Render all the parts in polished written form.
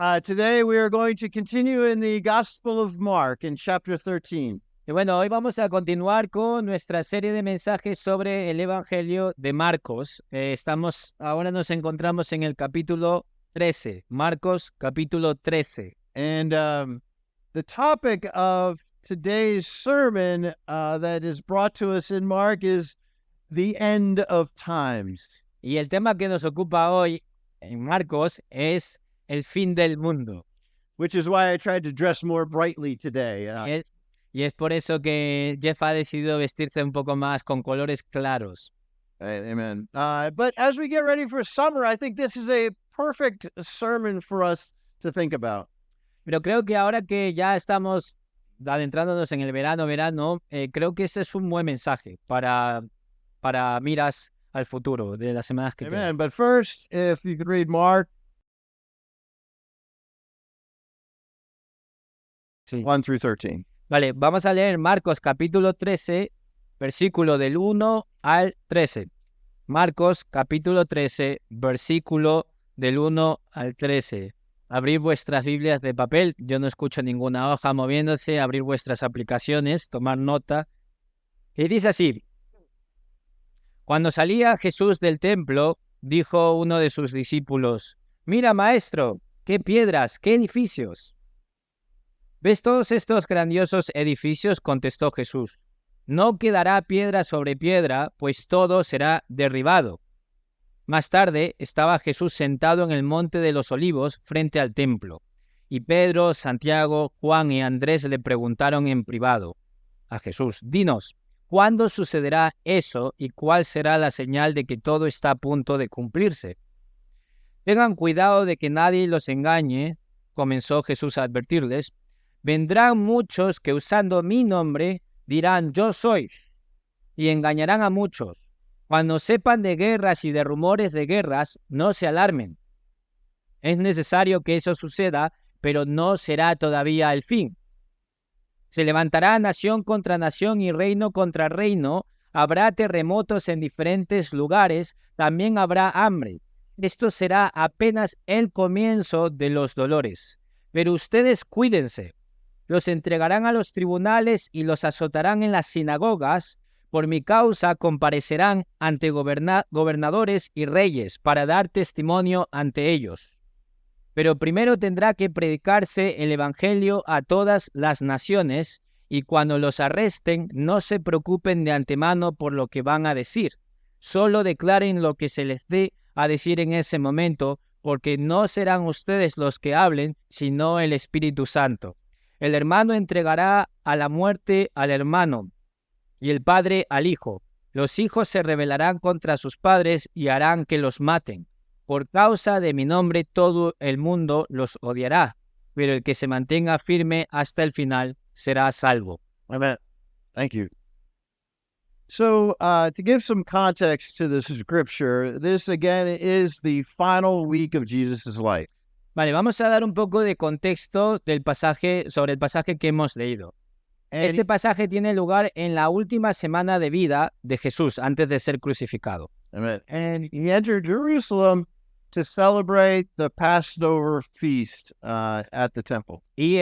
Today we are going to continue in the Gospel of Mark in chapter 13. Y bueno, hoy vamos a continuar con nuestra serie de mensajes sobre el Evangelio de Marcos. Ahora nos encontramos en el capítulo 13, Marcos capítulo 13. And the topic of today's sermon that is brought to us in Mark is the end of times. Y el tema que nos ocupa hoy en Marcos es el fin del mundo. Which is why I tried to dress more brightly today. Y es por eso que Jeff ha decidido vestirse un poco más con colores claros. Amen. But as we get ready for summer, I think this is a perfect sermon for us to think about. Pero creo que ahora que ya estamos adentrándonos en el verano, creo que ese es un buen mensaje para miras al futuro de las semanas que Amen. quedan. But first, if you could read Mark 1 through 13. Vale, vamos a leer Marcos capítulo 13, versículo del 1 al 13. Marcos capítulo 13, versículo del 1 al 13. Abrir vuestras Biblias de papel, yo no escucho ninguna hoja moviéndose, abrir vuestras aplicaciones, tomar nota. Y dice así: Cuando salía Jesús del templo, dijo uno de sus discípulos: Mira, maestro, qué piedras, qué edificios. ¿Ves todos estos grandiosos edificios? Contestó Jesús. No quedará piedra sobre piedra, pues todo será derribado. Más tarde estaba Jesús sentado en el monte de los Olivos frente al templo, y Pedro, Santiago, Juan y Andrés le preguntaron en privado a Jesús: Dinos, ¿cuándo sucederá eso y cuál será la señal de que todo está a punto de cumplirse? Tengan cuidado de que nadie los engañe, comenzó Jesús a advertirles. Vendrán muchos que usando mi nombre dirán: Yo soy, y engañarán a muchos. Cuando sepan de guerras y de rumores de guerras, no se alarmen. Es necesario que eso suceda, pero no será todavía el fin. Se levantará nación contra nación y reino contra reino. Habrá terremotos en diferentes lugares, también habrá hambre. Esto será apenas el comienzo de los dolores. Pero ustedes cuídense. Los entregarán a los tribunales y los azotarán en las sinagogas. Por mi causa comparecerán ante gobernadores y reyes para dar testimonio ante ellos. Pero primero tendrá que predicarse el evangelio a todas las naciones, y cuando los arresten no se preocupen de antemano por lo que van a decir. Solo declaren lo que se les dé a decir en ese momento, porque no serán ustedes los que hablen, sino el Espíritu Santo. El hermano entregará a la muerte al hermano, y el padre al hijo. Los hijos se rebelarán contra sus padres y harán que los maten. Por causa de mi nombre todo el mundo los odiará, pero el que se mantenga firme hasta el final será salvo. Amen. Thank you. So, to give some context to this scripture, this again is the final week of Jesus' life. Vale, vamos a dar un poco de contexto sobre el pasaje que hemos leído. Este pasaje tiene lugar en la última semana de vida de Jesús antes de ser crucificado. Amen. And he entered Jerusalem to celebrate the Passover feast at the temple. Y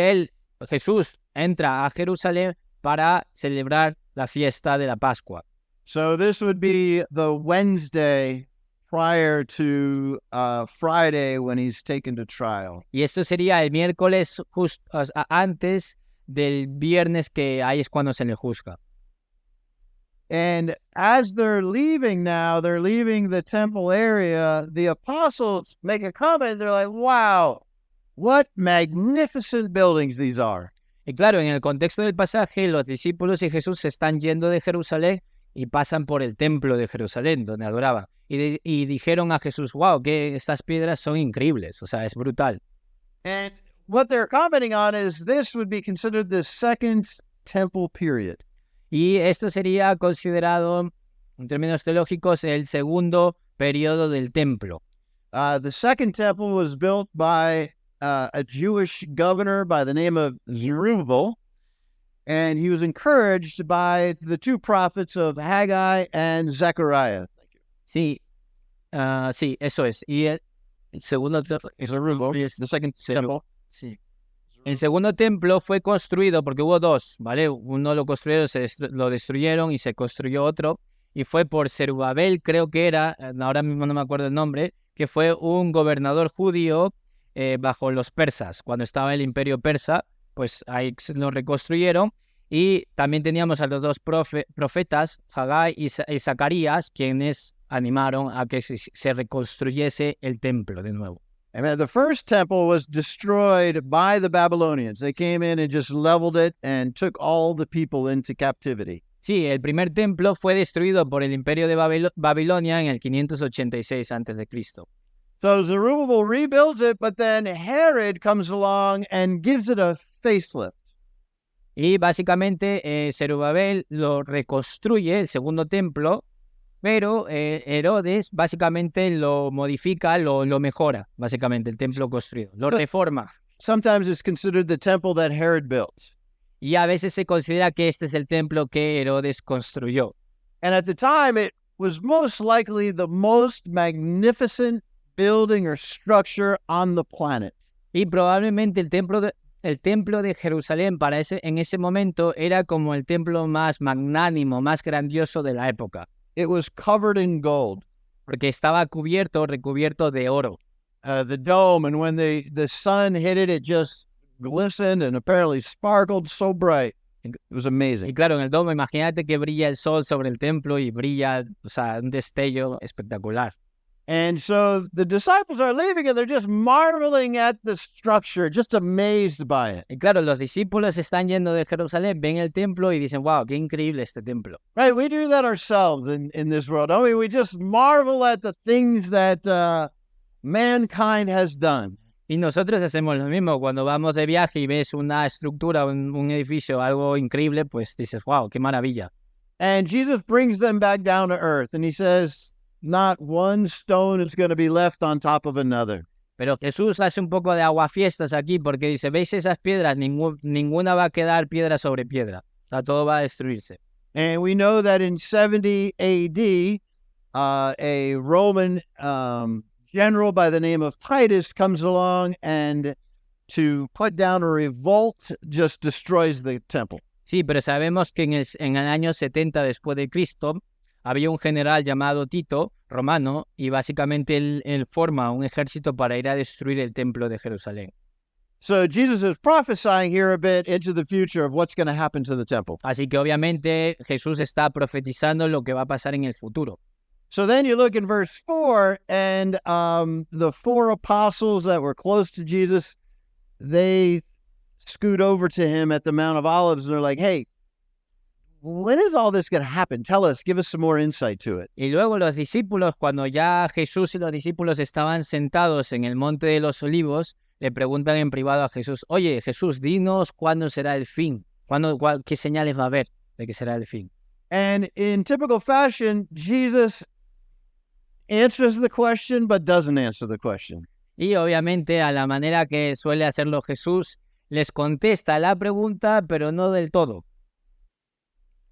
Jesús, entra a Jerusalén para celebrar la fiesta de la Pascua. So this would be the Wednesday prior to Friday when he's taken to trial. Y esto sería el miércoles antes del viernes, que ahí es cuando se le juzga. And as they're leaving the temple area, the apostles make a comment. They're like, wow, what magnificent buildings these are. Y claro, en el contexto del pasaje, los discípulos y Jesús se están yendo de Jerusalén y pasan por el templo de Jerusalén, donde adoraban. Y dijeron a Jesús: wow, que estas piedras son increíbles, o sea, es brutal. And what they're commenting on is this would be considered the second temple period. Y esto sería considerado, en términos teológicos, el segundo periodo del templo. The second temple was built by a Jewish governor by the name of Zerubbabel, and he was encouraged by the two prophets of Haggai and Zechariah. Sí, sí, eso es. Y El segundo templo. The second temple. Sí. El segundo templo fue construido porque hubo dos, ¿vale? Uno lo construyeron, lo destruyeron y se construyó otro. Y fue por Zerubabel, creo que era, ahora mismo no me acuerdo el nombre, que fue un gobernador judío bajo los persas. Cuando estaba el imperio persa, pues ahí lo reconstruyeron. Y también teníamos a los dos profetas, Hagai y Zacarías, quienes animaron a que se reconstruyese el templo de nuevo. Amen. The first temple was destroyed by the Babylonians. They came in and just leveled it and took all the people into captivity. Sí, el primer templo fue destruido por el imperio de Babilonia en el 586 a.C. So Zerubbabel rebuilds it, but then Herod comes along and gives it a facelift. Y básicamente Zerubabel lo reconstruye, el segundo templo, pero Herodes básicamente lo modifica, lo mejora, básicamente, el templo construido, lo reforma. Sometimes it's considered the temple that Herod built. Y a veces se considera que este es el templo que Herodes construyó. And at the time, it was most likely the most magnificent building or structure on the planet. Y probablemente el templo de Jerusalén en ese momento era como el templo más magnánimo, más grandioso de la época. It was covered in gold. Porque estaba recubierto de oro. The dome, and when the sun hit it, it just glistened and apparently sparkled so bright. It was amazing. Y claro, en el domo, imagínate que brilla el sol sobre el templo y brilla, o sea, un destello espectacular. And so the disciples are leaving and they're just marveling at the structure, just amazed by it. Y claro, los discípulos están yendo de Jerusalén, ven el templo y dicen, wow, qué increíble este templo. Right, we do that ourselves in this world, don't we? We just marvel at the things that mankind has done. Y nosotros hacemos lo mismo. Cuando vamos de viaje y ves una estructura, un edificio, algo increíble, pues dices, wow, qué maravilla. And Jesus brings them back down to earth and he says, not one stone is going to be left on top of another. Pero Jesús hace un poco de aguafiestas aquí porque dice, ¿veis esas piedras? Ninguna va a quedar piedra sobre piedra. O sea, todo va a destruirse. And we know that in 70 AD, a Roman general by the name of Titus comes along and to put down a revolt just destroys the temple. Sí, pero sabemos que en el año 70 después de Cristo había un general llamado Tito, romano, y básicamente él forma un ejército para ir a destruir el templo de Jerusalén. So Jesus is prophesying here a bit into the future of what's going to happen to the temple. Así que obviamente Jesús está profetizando lo que va a pasar en el futuro. So then you look in verse 4, and the four apostles that were close to Jesus, they scoot over to him at the Mount of Olives, and they're like, hey, when is all this going to happen? Tell us, give us some more insight to it. Y luego los discípulos, cuando ya Jesús y los discípulos estaban sentados en el Monte de los Olivos, le preguntan en privado a Jesús, oye, Jesús, dinos cuándo será el fin, qué señales va a haber de que será el fin. And in typical fashion, Jesus answers the question, but doesn't answer the question. Y obviamente, a la manera que suele hacerlo Jesús, les contesta la pregunta, pero no del todo.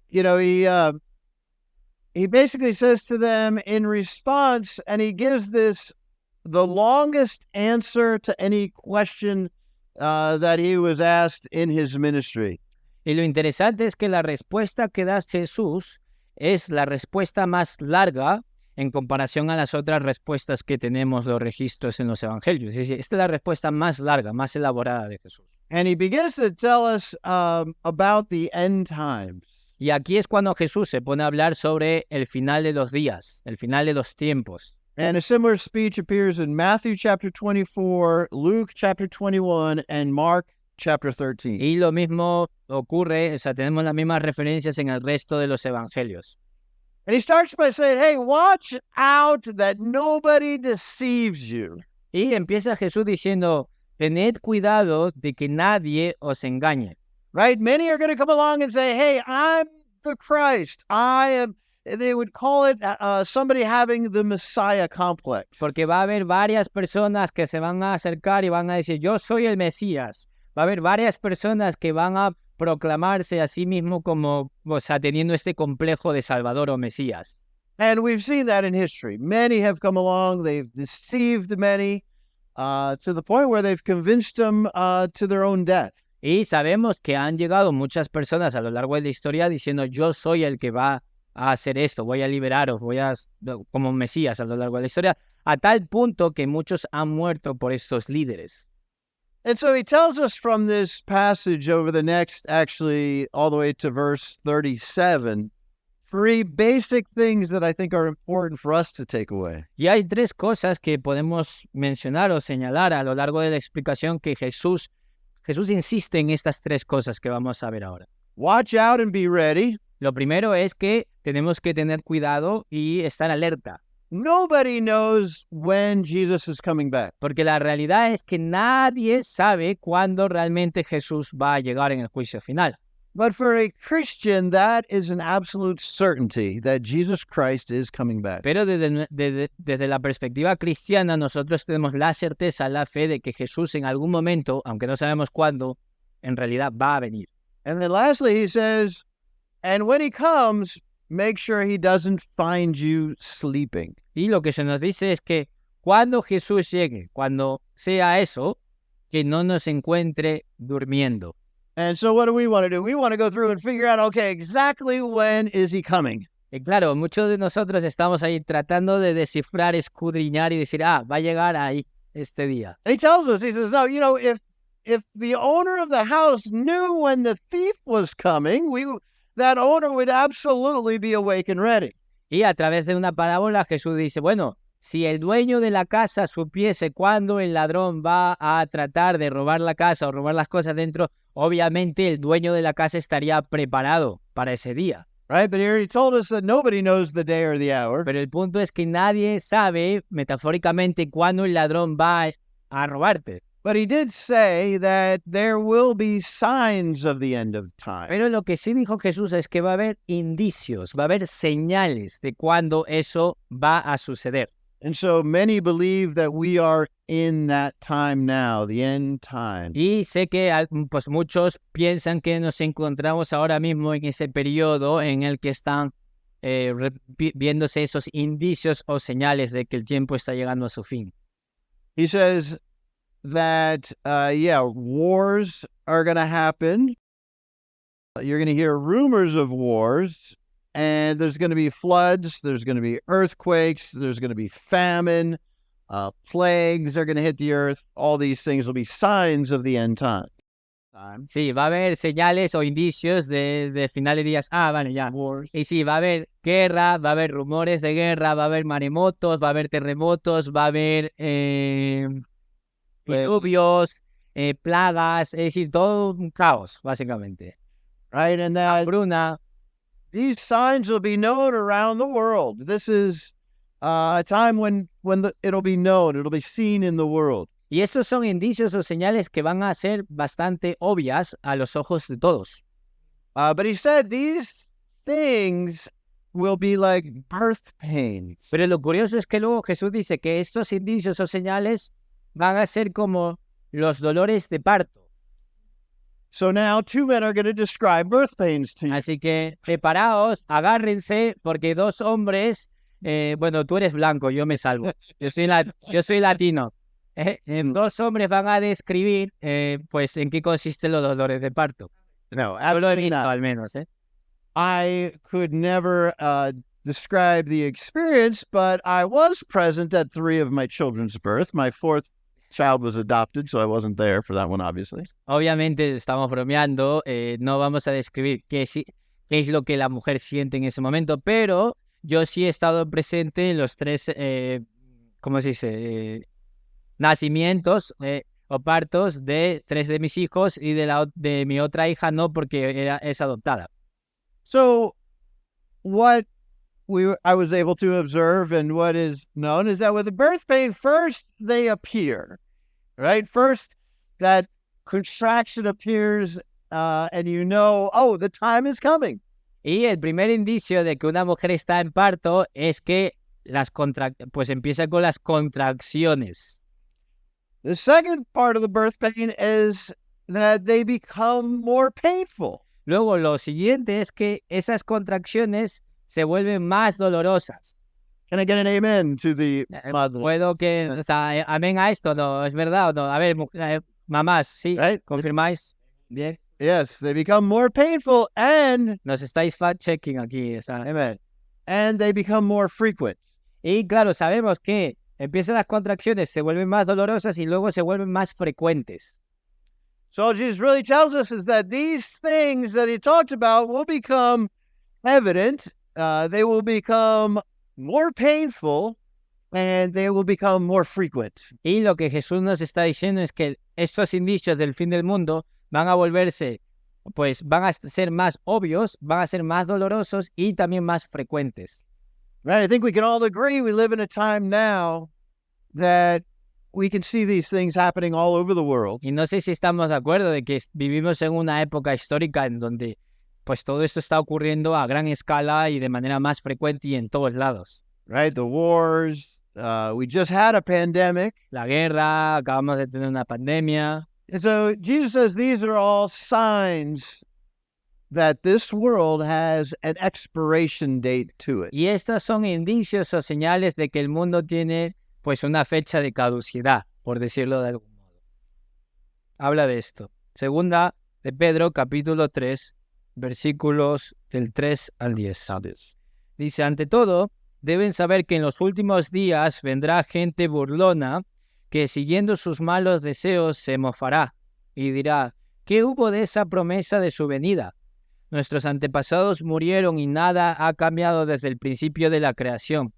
You know, he basically says to them in response, and he gives the longest answer to any question that he was asked in his ministry. Y lo interesante es que la respuesta que da Jesús es la respuesta más larga en comparación a las otras respuestas que tenemos los registros en los evangelios. Es decir, esta es la respuesta más larga, más elaborada de Jesús. And he begins to tell us about the end times. Y aquí es cuando Jesús se pone a hablar sobre el final de los días, el final de los tiempos. And a similar speech appears in Matthew chapter 24, Luke chapter 21, and Mark chapter 13. Y lo mismo ocurre, o sea, tenemos las mismas referencias en el resto de los evangelios. And he starts by saying, hey, watch out that nobody deceives you. Y empieza Jesús diciendo, tened cuidado de que nadie os engañe. Right? Many are going to come along and say, hey, I'm the Christ. They would call it somebody having the Messiah complex. Porque va a haber varias personas que se van a acercar y van a decir, yo soy el Mesías. Va a haber varias personas que van a proclamarse a sí mismo como, o sea, teniendo este complejo de Salvador o Mesías. And we've seen that in history. Many have come along, they've deceived many, to the point where they've convinced them to their own death. Y sabemos que han llegado muchas personas a lo largo de la historia diciendo yo soy el que va a hacer esto, voy a liberaros, como Mesías a lo largo de la historia, a tal punto que muchos han muerto por estos líderes. And so he tells us from this passage over the next, actually, all the way to verse 37, 3 basic things that I think are important for us to take away. Y hay 3 cosas que podemos mencionar o señalar a lo largo de la explicación que Jesús insiste en estas 3 cosas que vamos a ver ahora. Watch out and be ready. Lo primero es que tenemos que tener cuidado y estar alerta. Nobody knows when Jesus is coming back. Porque la realidad es que nadie sabe cuándo realmente Jesús va a llegar en el juicio final. But for a Christian, that is an absolute certainty that Jesus Christ is coming back. Pero desde la perspectiva cristiana, nosotros tenemos la certeza, la fe de que Jesús en algún momento, aunque no sabemos cuándo, en realidad va a venir. And then lastly, he says, and when he comes, make sure he doesn't find you sleeping. Y lo que se nos dice es que cuando Jesús llegue, cuando sea eso, que no nos encuentre durmiendo. And so what do? We want to go through and figure out, okay, exactly when is he coming? Y claro, muchos de nosotros estamos ahí tratando de descifrar, escudriñar y decir, va a llegar ahí este día. And he tells us, he says, no, if the owner of the house knew when the thief was coming, that owner would absolutely be awake and ready. Y a través de una parábola Jesús dice, bueno, si el dueño de la casa supiese cuándo el ladrón va a tratar de robar la casa o robar las cosas dentro, obviamente el dueño de la casa estaría preparado para ese día. Right, but here he told us that nobody knows the day or the hour. Pero el punto es que nadie sabe, metafóricamente, cuándo el ladrón va a robarte. But he did say that there will be signs of the end of time. Pero lo que sí dijo Jesús es que va a haber indicios, va a haber señales de cuándo eso va a suceder. And so many believe that we are in that time now, the end time. Y sé que pues muchos piensan que nos encontramos ahora mismo en ese periodo en el que están viéndose esos indicios o señales de que el tiempo está llegando a su fin. He says that, wars are going to happen. You're going to hear rumors of wars, and there's going to be floods, there's going to be earthquakes, there's going to be famine, plagues are going to hit the earth. All these things will be signs of the end time. Sí, va a haber señales o indicios de final de días. Vale, ya. Wars. Y sí, va a haber guerra, va a haber rumores de guerra, va a haber maremotos, va a haber terremotos, va a haber diluvios, plagas, es decir, todo un caos, básicamente. Right, and that Bruna. these signs will be known around the world. This is a time when it'll be known, it'll be seen in the world. Y estos son indicios o señales que van a ser bastante obvias a los ojos de todos. But he said these things will be like birth pains. Pero lo curioso es que luego Jesús dice que estos indicios o señales van a ser como los dolores de parto. So now 2 men are going to describe birth pains to you. Así que preparaos, agárrense, porque 2 hombres, bueno, tú eres blanco, yo me salvo. Yo soy latino. 2 hombres van a describir, pues, en qué consisten los dolores de parto. No, Yo lo he absolutely visto, not. al menos, I could never describe the experience, but I was present at 3 of my children's birth. My 4th child was adopted, so I wasn't there for that one, obviously. Obviamente estamos bromeando, no vamos a describir qué es lo que la mujer siente en ese momento, pero yo sí he estado presente en los 3, ¿cómo se dice? Nacimientos o partos de 3 de mis hijos y de mi otra hija no, porque es adoptada. So what I was able to observe and what is known is that with the birth pain, first they appear, right? First that contraction appears and the time is coming. Y el primer indicio de que una mujer está en parto es que pues empieza con las contracciones. The second part of the birth pain is that they become more painful. Luego, lo siguiente es que esas contracciones se vuelven más dolorosas. Can I get an amen to the mother? Puedo que, o sea, amén a esto, ¿no? ¿Es verdad o no? A ver, mamás, ¿sí? Right? ¿Confirmáis? Bien. Yes, they become more painful and, Nos estáis fact-checking aquí. O sea. amen, and they become more frequent. Y claro, sabemos que empiezan las contracciones, se vuelven más dolorosas y luego se vuelven más frecuentes. So all Jesus really tells us is that these things that he talked about will become evident. They will become more painful and they will become more frequent. Y lo que Jesús nos está diciendo es que estos indicios del fin del mundo van a volverse, pues van a ser más obvios, van a ser más dolorosos y también más frecuentes. Right? I think we can all agree we live in a time now that we can see these things happening all over the world. Y no sé si estamos de acuerdo de que vivimos en una época histórica en donde pues todo esto está ocurriendo a gran escala y de manera más frecuente y en todos lados. Right? The wars, we just had a pandemic. La guerra, acabamos de tener una pandemia. And so Jesus says these are all signs that this world has an expiration date to it. Y estas son indicios o señales de que el mundo tiene pues una fecha de caducidad, por decirlo de algún modo. Habla de esto. Segunda de Pedro, capítulo 3, versículos del 3 al 10. Dice, ante todo, deben saber que en los últimos días vendrá gente burlona que siguiendo sus malos deseos se mofará y dirá, ¿qué hubo de esa promesa de su venida? Nuestros antepasados murieron y nada ha cambiado desde el principio de la creación,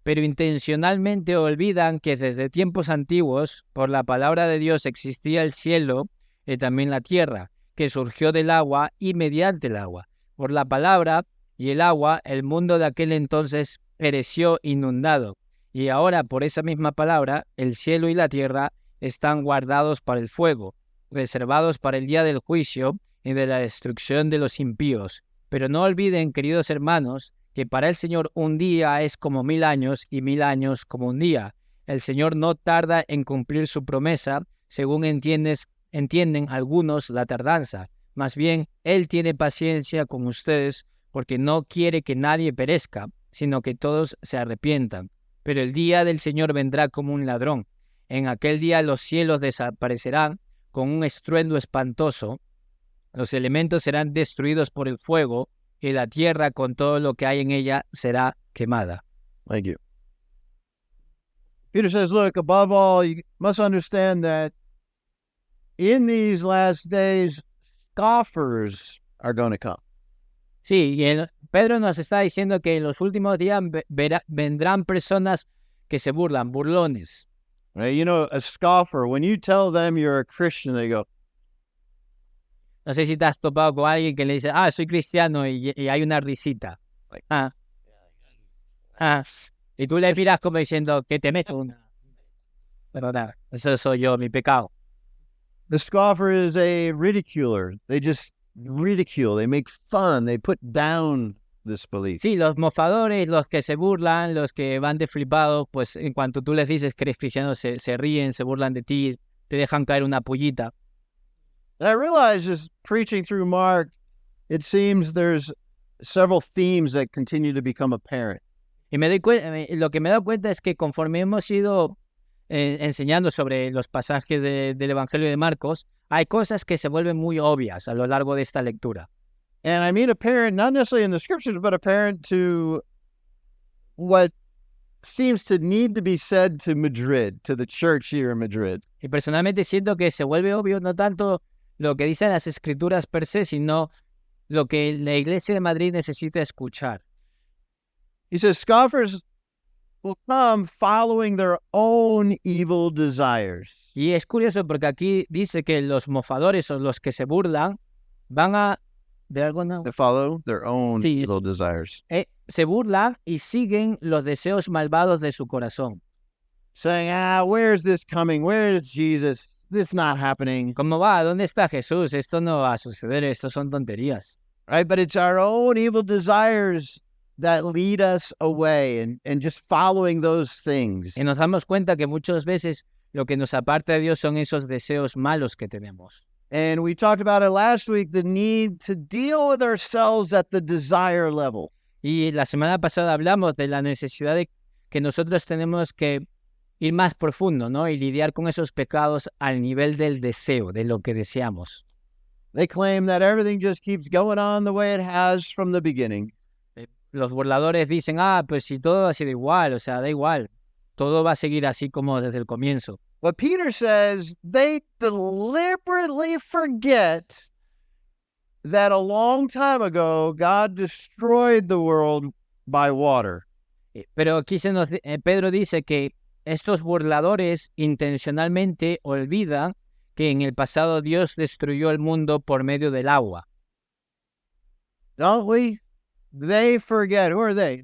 pero intencionalmente olvidan que desde tiempos antiguos, por la palabra de Dios existía el cielo y también la tierra, que surgió del agua y mediante el agua. Por la palabra y el agua, el mundo de aquel entonces pereció inundado, y ahora por esa misma palabra, el cielo y la tierra están guardados para el fuego, reservados para el día del juicio y de la destrucción de los impíos. Pero no olviden, queridos hermanos, que para el Señor un día es como 1000 años y 1000 años como un día. El Señor no tarda en cumplir su promesa, según entienden algunos la tardanza. Más bien, Él tiene paciencia con ustedes porque no quiere que nadie perezca, sino que todos se arrepientan. Pero el día del Señor vendrá como un ladrón. En aquel día los cielos desaparecerán con un estruendo espantoso, los elementos serán destruidos por el fuego, y la tierra con todo lo que hay en ella será quemada. Thank you. Peter says, look, above all, you must understand that in these last days, scoffers are going to come. Sí, y Pedro nos está diciendo que en los últimos días vendrán personas que se burlan, burlones. Right? You know, a scoffer, when you tell them you're a Christian, they go, No sé si te has topado con alguien que le dice, soy cristiano y hay una risita. Y tú le miras como diciendo, que te meto una. Pero nada, eso soy yo, mi pecado. the scoffer is a ridiculer. They just ridicule, they make fun, they put down this belief. Sí, los mofadores, los que se burlan, los que van de flipados, pues en cuanto tú les dices que eres cristiano, se ríen, se burlan de ti, te dejan caer una pullita. And I realize just preaching through Mark, it seems there's several themes that continue to become apparent. Y lo que me he dado cuenta es que conforme hemos ido enseñando sobre los pasajes del Evangelio de Marcos, hay cosas que se vuelven muy obvias a lo largo de esta lectura. And I mean apparent, not necessarily in the scriptures, but apparent to what seems to need to be said to Madrid, to the church here in Madrid. Y personalmente siento que se vuelve obvio no tanto lo que dicen las escrituras per se, sino lo que la iglesia de Madrid necesita escuchar. He says, scoffers will come following their own evil desires. Y es curioso porque aquí dice que los mofadores o los que se burlan van a, de alguna They follow their own Sí. evil desires. se burlan y siguen los deseos malvados de su corazón. Saying, where's this coming? Where is Jesus? This not happening. ¿Cómo va? ¿Dónde está Jesús? Esto no va a suceder, esto son tonterías. Right? But it's our own evil desires that lead us away and just following those things. Y nos damos cuenta que muchas veces lo que nos aparta de Dios son esos deseos malos que tenemos. And we talked about it last week, the need to deal with ourselves at the desire level. Y la semana pasada hablamos de la necesidad de que nosotros tenemos que ir más profundo, ¿no? Y lidiar con esos pecados al nivel del deseo, de lo que deseamos. They claim that everything just keeps going on the way it has from the beginning. Los burladores dicen, pues si todo ha sido igual, o sea, da igual. Todo va a seguir así como desde el comienzo. But Peter says they deliberately forget that a long time ago, God destroyed the world by water. Pero aquí Pedro dice que estos burladores intencionalmente olvidan que en el pasado Dios destruyó el mundo por medio del agua. Don't we? They forget. Who are they?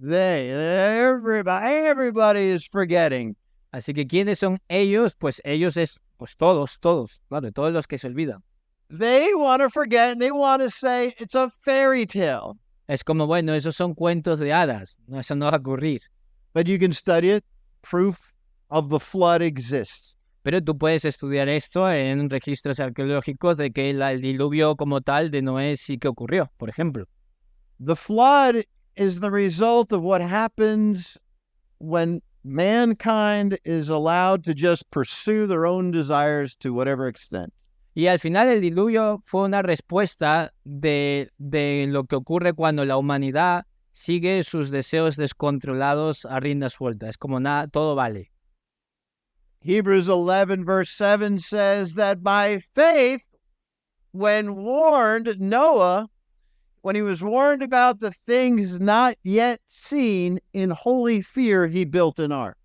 Everybody is forgetting. Así que ¿quiénes son ellos? Pues ellos es todos, claro, todos los que se olvidan. They want to forget and they want to say it's a fairy tale. Es como, bueno, esos son cuentos de hadas. No, eso no va a ocurrir. But you can study it. Proof of the flood exists. Pero tú puedes estudiar esto en registros arqueológicos de que el diluvio como tal de Noé sí que ocurrió, por ejemplo. The flood is the result of what happens when mankind is allowed to just pursue their own desires to whatever extent. Y al final el diluvio fue una respuesta de lo que ocurre cuando la humanidad sigue sus deseos descontrolados a rienda suelta. Es como nada, todo vale. Hebrews 11 verse 7 says that by faith, when he was warned about the things not yet seen, in holy fear he built an ark.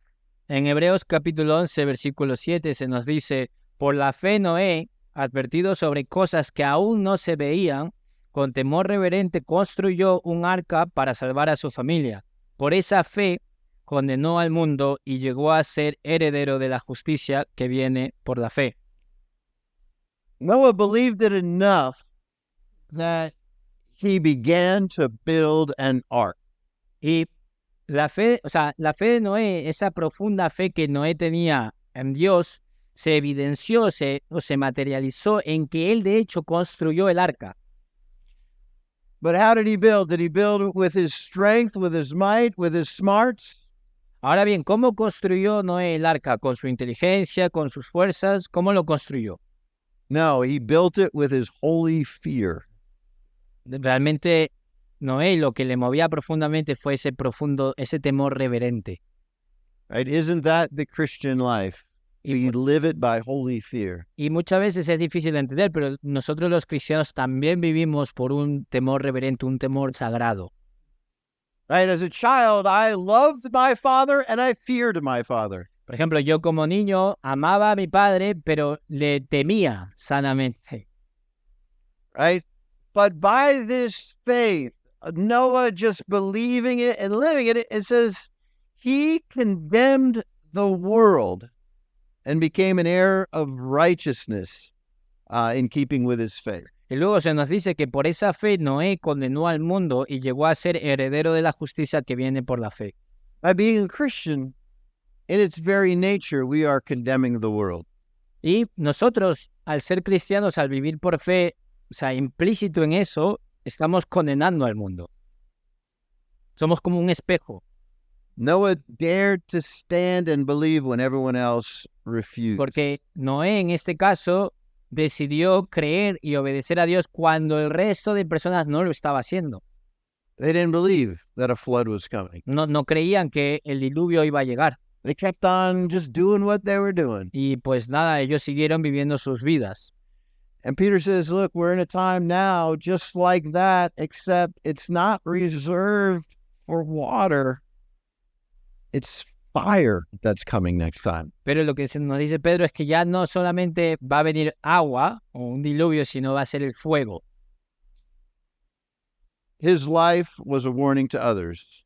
En Hebreos capítulo 11, versículo 7 se nos dice, por la fe Noé, advertido sobre cosas que aún no se veían, con temor reverente construyó un arca para salvar a su familia. Por esa fe condenó al mundo y llegó a ser heredero de la justicia que viene por la fe. Noah believed it enough that he began to build an ark. Y la fe de Noé, esa profunda fe que Noé tenía en Dios, se evidenció, se materializó en que él de hecho construyó el arca. But how did he build? Did he build with his strength, with his might, with his smarts? Ahora bien, ¿cómo construyó Noé el arca? ¿Con su inteligencia, con sus fuerzas? ¿Cómo lo construyó? No, he built it with his holy fear. Realmente Noé lo que le movía profundamente fue ese temor reverente. Right? Isn't that the Christian life? We live it by holy fear. Y muchas veces es difícil de entender, pero nosotros los cristianos también vivimos por un temor reverente, un temor sagrado. Right? As a child, I loved my father and I feared my father. Por ejemplo, yo como niño amaba a mi padre, pero le temía sanamente. Right? But by this faith, Noah just believing it and living it, it says he condemned the world and became an heir of righteousness in keeping with his faith. Y luego se nos dice que por esa fe Noé condenó al mundo y llegó a ser heredero de la justicia que viene por la fe. By being a Christian, in its very nature, we are condemning the world. Y nosotros, al ser cristianos, al vivir por fe, o sea, implícito en eso, estamos condenando al mundo. Somos como un espejo. Noah dared to stand and believe when everyone else refused. Porque Noé, en este caso, decidió creer y obedecer a Dios cuando el resto de personas no lo estaba haciendo. They didn't believe that a flood was coming. No creían que el diluvio iba a llegar. They kept on just doing what they were doing. Y pues nada, ellos siguieron viviendo sus vidas. And Peter says, look, we're in a time now just like that, except it's not reserved for water. It's fire that's coming next time. Pero lo que nos dice Pedro es que ya no solamente va a venir agua o un diluvio, sino va a ser el fuego. His life was a warning to others.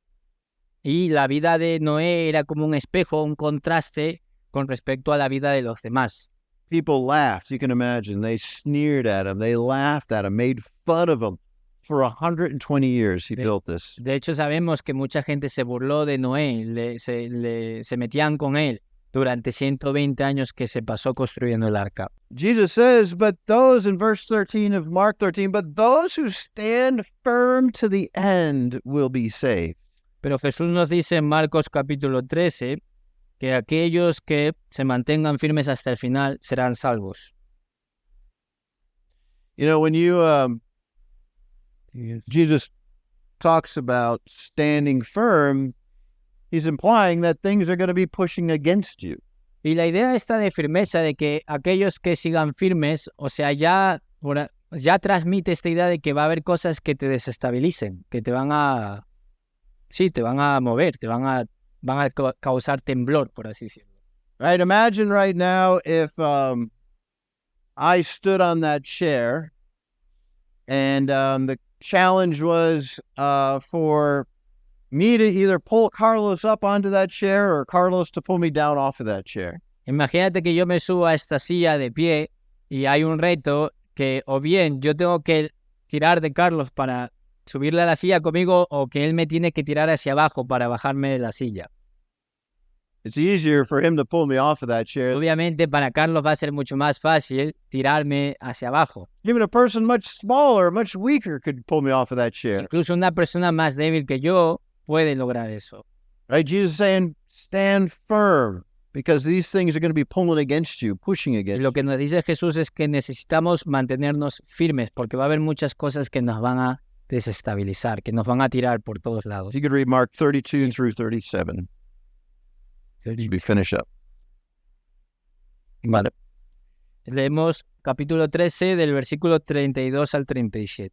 Y la vida de Noé era como un espejo, un contraste con respecto a la vida de los demás. People laughed, you can imagine. They sneered at him. They laughed at him, made fun of him. For 120 years he built this. De hecho, sabemos que mucha gente se burló de Noé, se metían con él durante 120 años que se pasó construyendo el arca. Jesus says, but those, in verse 13 of Mark 13, but those who stand firm to the end will be saved. Pero Jesús nos dice en Marcos capítulo 13 que aquellos que se mantengan firmes hasta el final serán salvos. You know, when Jesus talks about standing firm, he's implying that things are going to be pushing against you. Y la idea esta de firmeza, de que aquellos que sigan firmes, o sea, ya transmite esta idea de que va a haber cosas que te desestabilicen, que te van a mover, van a causar temblor, por así decirlo. Right? Imagine right now if I stood on that chair and the challenge was for me to either pull Carlos up onto that chair or Carlos to pull me down off of that chair. Imagínate que yo me subo a esta silla de pie y hay un reto que o bien yo tengo que tirar de Carlos para subirle a la silla conmigo o que él me tiene que tirar hacia abajo para bajarme de la silla. It's easier for him to pull me off of that chair. Obviamente para Carlos va a ser mucho más fácil tirarme hacia abajo. Even a person much smaller, much weaker could pull me off of that chair. Incluso una persona más débil que yo puede lograr eso. Right? Jesus is saying, stand firm because these things are going to be pulling against you, pushing against you. Lo que nos dice Jesús es que necesitamos mantenernos firmes porque va a haber muchas cosas que nos van a desestabilizar, que nos van a tirar por todos lados. You could read Mark 32 through 37. As we finish up. Vale. Leemos capítulo 13 del versículo 32 al 37.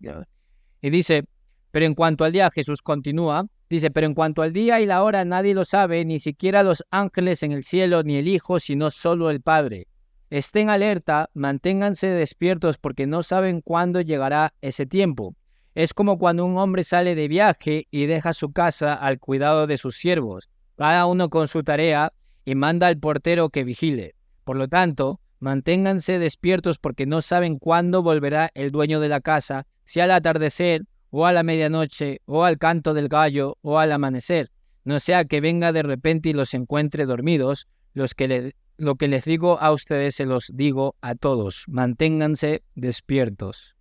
Y dice, pero en cuanto al día, Jesús continúa, dice, pero en cuanto al día y la hora nadie lo sabe, ni siquiera los ángeles en el cielo, ni el Hijo, sino solo el Padre. Estén alerta, manténganse despiertos porque no saben cuándo llegará ese tiempo. Es como cuando un hombre sale de viaje y deja su casa al cuidado de sus siervos, cada uno con su tarea, y manda al portero que vigile. Por lo tanto, manténganse despiertos porque no saben cuándo volverá el dueño de la casa, si al atardecer, o a la medianoche, o al canto del gallo, o al amanecer. No sea que venga de repente y los encuentre dormidos. Lo que les digo a ustedes se los digo a todos. Manténganse despiertos.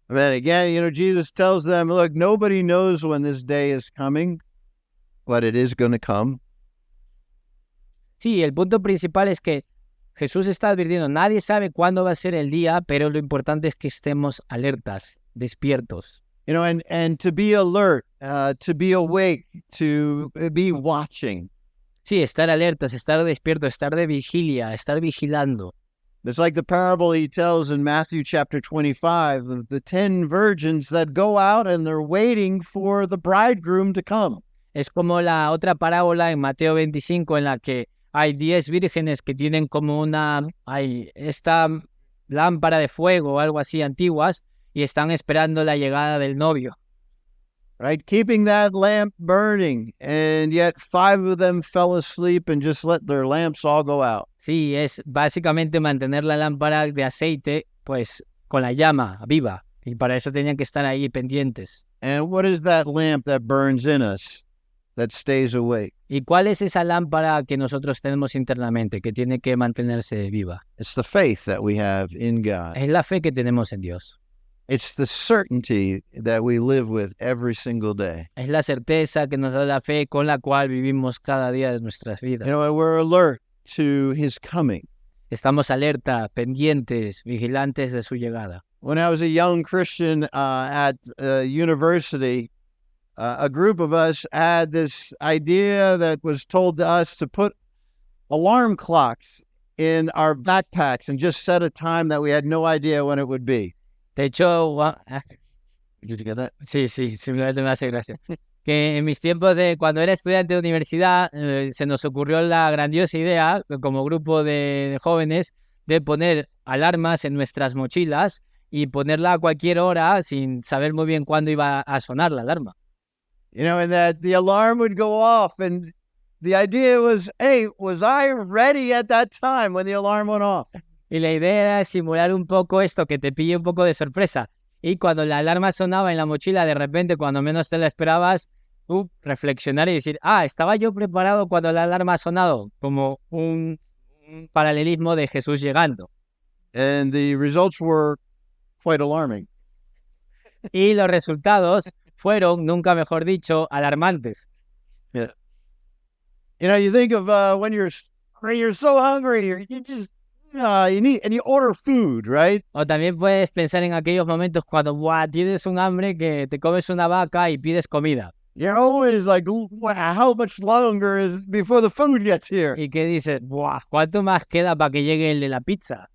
Then again, Jesus tells them, look, nobody knows when this day is coming, but it is going to come. Sí, el punto principal es que Jesús está advirtiendo, nadie sabe cuándo va a ser el día, pero lo importante es que estemos alertas, despiertos. And to be alert, to be awake, to be watching. Sí, estar alertas, estar despiertos, estar de vigilia, estar vigilando. It's like the parable he tells in Matthew chapter 25 of the 10 virgins that go out and they're waiting for the bridegroom to come. Es como la otra parábola en Mateo 25 en la que hay 10 vírgenes que tienen como esta lámpara de fuego o algo así antiguas y están esperando la llegada del novio. Right? Keeping that lamp burning, and yet 5 of them fell asleep and just let their lamps all go out. Sí, es básicamente mantener la lámpara de aceite pues con la llama viva y para eso tenían que estar ahí pendientes. And what is that lamp that burns in us that stays awake? ¿Y cuál es esa lámpara que nosotros tenemos internamente que tiene que mantenerse viva? It's the faith that we have in God. Es la fe que tenemos en Dios. It's the certainty that we live with every single day. Es la certeza que nos da la fe con la cual vivimos cada día de nuestras vidas. And we're alert to his coming. Estamos alerta, pendientes, vigilantes de su llegada. When I was a young Christian at university, a group of us had this idea that was told to us to put alarm clocks in our backpacks and just set a time that we had no idea when it would be. De hecho, Did you get that? sí, simplemente me hace gracia. Que en mis tiempos de cuando era estudiante de universidad se nos ocurrió la grandiosa idea, como grupo de jóvenes, de poner alarmas en nuestras mochilas y ponerla a cualquier hora sin saber muy bien cuándo iba a sonar la alarma. And that the alarm would go off, and the idea was, hey, was I ready at that time when the alarm went off? Y la idea era simular un poco esto, que te pille un poco de sorpresa. Y cuando la alarma sonaba en la mochila, de repente, cuando menos te la esperabas, reflexionar y decir, ¿estaba yo preparado cuando la alarma ha sonado? Como un paralelismo de Jesús llegando. And the results were quite alarming. Y los resultados fueron, nunca mejor dicho, alarmantes. You know, you think of when you're so hungry, you just you need, and you order food, right? O también puedes pensar en aquellos momentos cuando tienes un hambre que te comes una vaca y pides comida. You're always like, wow, how much longer is before the food gets here? Y que dices, ¿cuánto más queda para que llegue el de la pizza?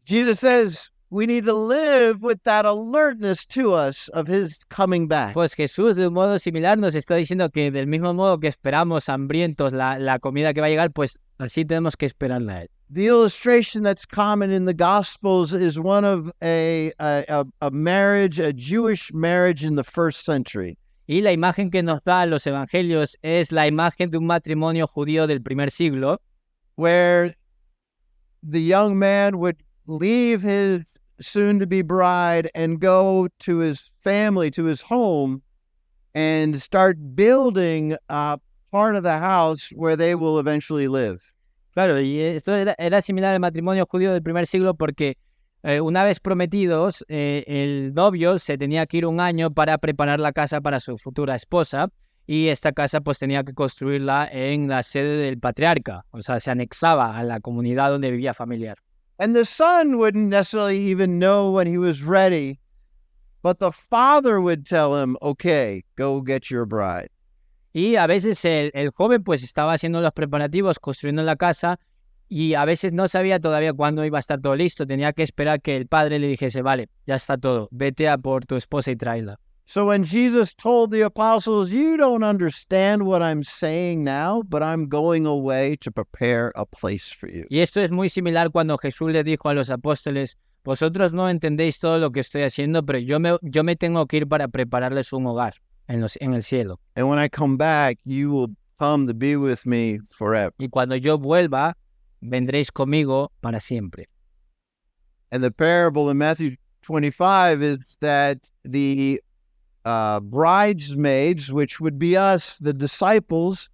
Jesus says we need to live with that alertness to us of his coming back. Pues Jesús de un modo similar nos está diciendo que del mismo modo que esperamos hambrientos la comida que va a llegar, pues así tenemos que esperarla a él. The illustration that's common in the Gospels is one of a marriage, a Jewish marriage in the first century. Y la imagen que nos da los evangelios es la imagen de un matrimonio judío del primer siglo, where the young man would leave his soon-to-be bride and go to his family, to his home, and start building part of the house where they will eventually live. Claro, y esto era similar al matrimonio judío del primer siglo porque una vez prometidos, el novio se tenía que ir un año para preparar la casa para su futura esposa, y esta casa pues tenía que construirla en la sede del patriarca, o sea, se anexaba a la comunidad donde vivía familiar. And the son wouldn't necessarily even know when he was ready, but the father would tell him, okay, go get your bride. Y a veces el joven pues estaba haciendo los preparativos, construyendo la casa, y a veces no sabía todavía cuándo iba a estar todo listo. Tenía que esperar que el padre le dijese, vale, ya está todo, vete a por tu esposa y tráela. So when Jesus told the apostles, you don't understand what I'm saying now, but I'm going away to prepare a place for you. Y esto es muy similar cuando Jesús le dijo a los apóstoles, vosotros no entendéis todo lo que estoy haciendo, pero yo me tengo que ir para prepararles un hogar en el cielo. And when I come back, you will come to be with me forever. Y cuando yo vuelva, vendréis conmigo para siempre. And the parable in Matthew 25 is that the bridesmaids, which would be us, the disciples,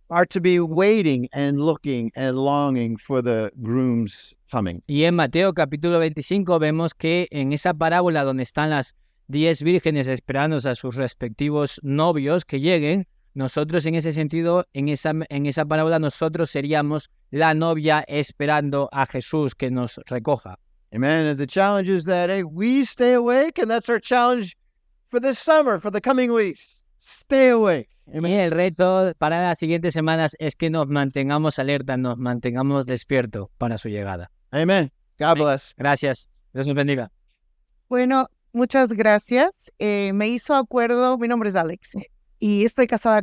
are to be waiting and looking and longing for the groom's coming. Y en Mateo capítulo 25 vemos que en esa parábola donde están las 10 vírgenes esperando a sus respectivos novios que lleguen, nosotros en ese sentido, en esa parábola, nosotros seríamos la novia esperando a Jesús que nos recoja. Amen. And the challenge is that we stay awake, and that's our challenge for this summer, for the coming weeks. Stay awake. Amen. Y el reto para las siguientes semanas es que nos mantengamos alerta, nos mantengamos despiertos para su llegada. Amen. God bless. Gracias. Dios nos bendiga. Bueno, muchas gracias. Me hizo acuerdo, mi nombre es Alex y estoy casada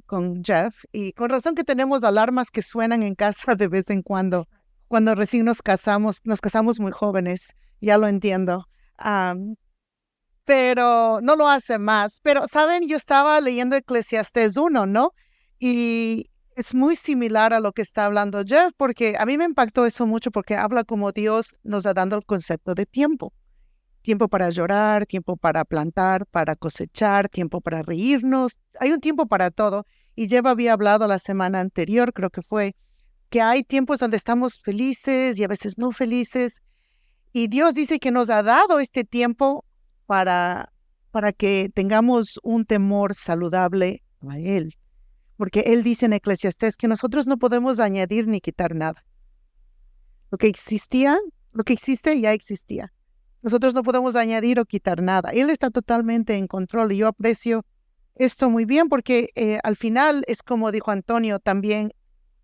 con Jeff, y con razón que tenemos alarmas que suenan en casa de vez en cuando recién nos casamos muy jóvenes, ya lo entiendo. Pero no lo hace más. Pero, ¿saben? Yo estaba leyendo Eclesiastés 1, ¿no? Y es muy similar a lo que está hablando Jeff, porque a mí me impactó eso mucho, porque habla como Dios nos da dando el concepto de tiempo. Tiempo para llorar, tiempo para plantar, para cosechar, tiempo para reírnos. Hay un tiempo para todo. Y Jeff había hablado la semana anterior, creo que fue, que hay tiempos donde estamos felices y a veces no felices. Y Dios dice que nos ha dado este tiempo para que tengamos un temor saludable a Él. Porque Él dice en Eclesiastés que nosotros no podemos añadir ni quitar nada. Lo que existe ya existía. Nosotros no podemos añadir o quitar nada. Él está totalmente en control, y yo aprecio esto muy bien porque al final es como dijo Antonio también.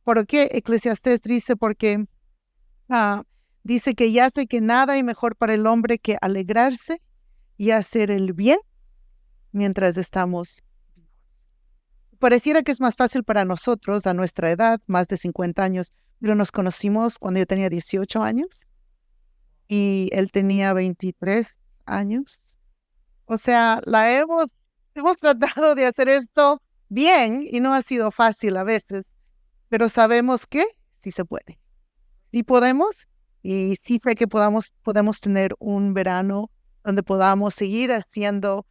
¿Por qué Eclesiastés dice? Porque dice que ya sé que nada hay mejor para el hombre que alegrarse y hacer el bien mientras estamos vivos. Pareciera que es más fácil para nosotros a nuestra edad, más de 50 años, pero nos conocimos cuando yo tenía 18 años y él tenía 23 años. O sea, hemos tratado de hacer esto bien y no ha sido fácil a veces, pero sabemos que sí se puede. Sí podemos, y sí sé que podemos tener un verano donde podamos seguir haciendo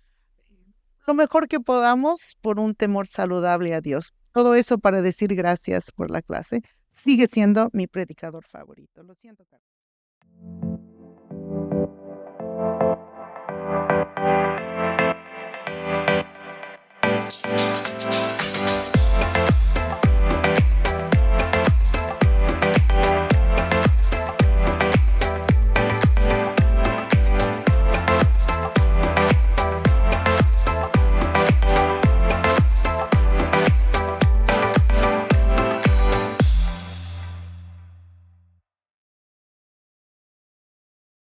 lo mejor que podamos por un temor saludable a Dios. Todo eso para decir gracias por la clase. Sigue siendo mi predicador favorito. Lo siento, Carlos.